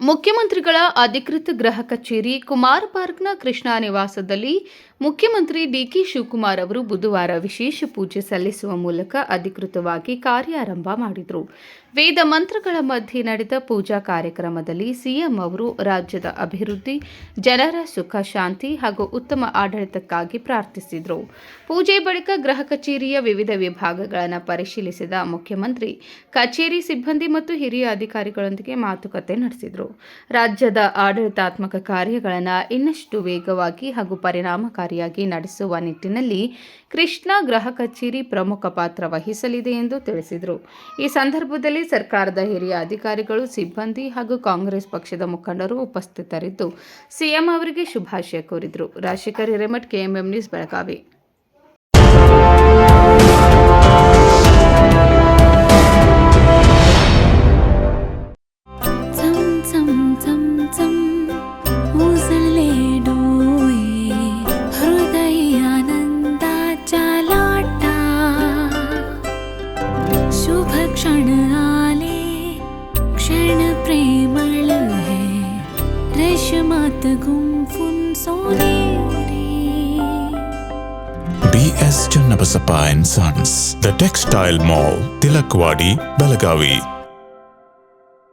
ಮುಖ್ಯಮಂತ್ರಿಗಳ ಅಧಿಕೃತ ಗೃಹ ಕಚೇರಿ ಕುಮಾರ್ ಪಾರ್ಕ್ನ ಕೃಷ್ಣಾ ನಿವಾಸದಲ್ಲಿ ಮುಖ್ಯಮಂತ್ರಿ ಡಿಕೆ ಶಿವಕುಮಾರ್ ಅವರು ಬುಧವಾರ ವಿಶೇಷ ಪೂಜೆ ಸಲ್ಲಿಸುವ ಮೂಲಕ ಅಧಿಕೃತವಾಗಿ ಕಾರ್ಯಾರಂಭ ಮಾಡಿದರು. ವೇದ ಮಂತ್ರಗಳ ಮಧ್ಯೆ ನಡೆದ ಪೂಜಾ ಕಾರ್ಯಕ್ರಮದಲ್ಲಿ ಸಿಎಂ ಅವರು ರಾಜ್ಯದ ಅಭಿವೃದ್ಧಿ, ಜನರ ಸುಖ ಶಾಂತಿ ಹಾಗೂ ಉತ್ತಮ ಆಡಳಿತಕ್ಕಾಗಿ ಪ್ರಾರ್ಥಿಸಿದರು. ಪೂಜೆ ಬಳಿಕ ಗೃಹ ಕಚೇರಿಯ ವಿವಿಧ ವಿಭಾಗಗಳನ್ನು ಪರಿಶೀಲಿಸಿದ ಮುಖ್ಯಮಂತ್ರಿ ಕಚೇರಿ ಸಿಬ್ಬಂದಿ ಮತ್ತು ಹಿರಿಯ ಅಧಿಕಾರಿಗಳೊಂದಿಗೆ ಮಾತುಕತೆ ನಡೆಸಿದರು. ರಾಜ್ಯದ ಆಡಳಿತಾತ್ಮಕ ಕಾರ್ಯಗಳನ್ನು ಇನ್ನಷ್ಟು ವೇಗವಾಗಿ ಹಾಗೂ ಪರಿಣಾಮಕಾರಿಯಾಗಿ ನಡೆಸುವ ನಿಟ್ಟಿನಲ್ಲಿ ಕೃಷ್ಣಾ ಗೃಹ ಕಚೇರಿ ಪ್ರಮುಖ ಪಾತ್ರ ವಹಿಸಲಿದೆ ಎಂದು ತಿಳಿಸಿದರು. ಈ ಸಂದರ್ಭದಲ್ಲಿ ಸರ್ಕಾರದ ಹಿರಿಯ ಅಧಿಕಾರಿಗಳು, ಸಿಬ್ಬಂದಿ ಹಾಗೂ ಕಾಂಗ್ರೆಸ್ ಪಕ್ಷದ ಮುಖಂಡರು ಉಪಸ್ಥಿತರಿದ್ದು ಸಿಎಂ ಅವರಿಗೆ ಶುಭಾಶಯ ಕೋರಿದರು. Rajashekhar Hiremath, KMM news, Belagavi. क्षण आले क्षण प्रेमळ है रेशमात गुंफून सोनेरी. BS Channabasappa and Sons, The Textile Mall, Tilakvadi, Belagavi.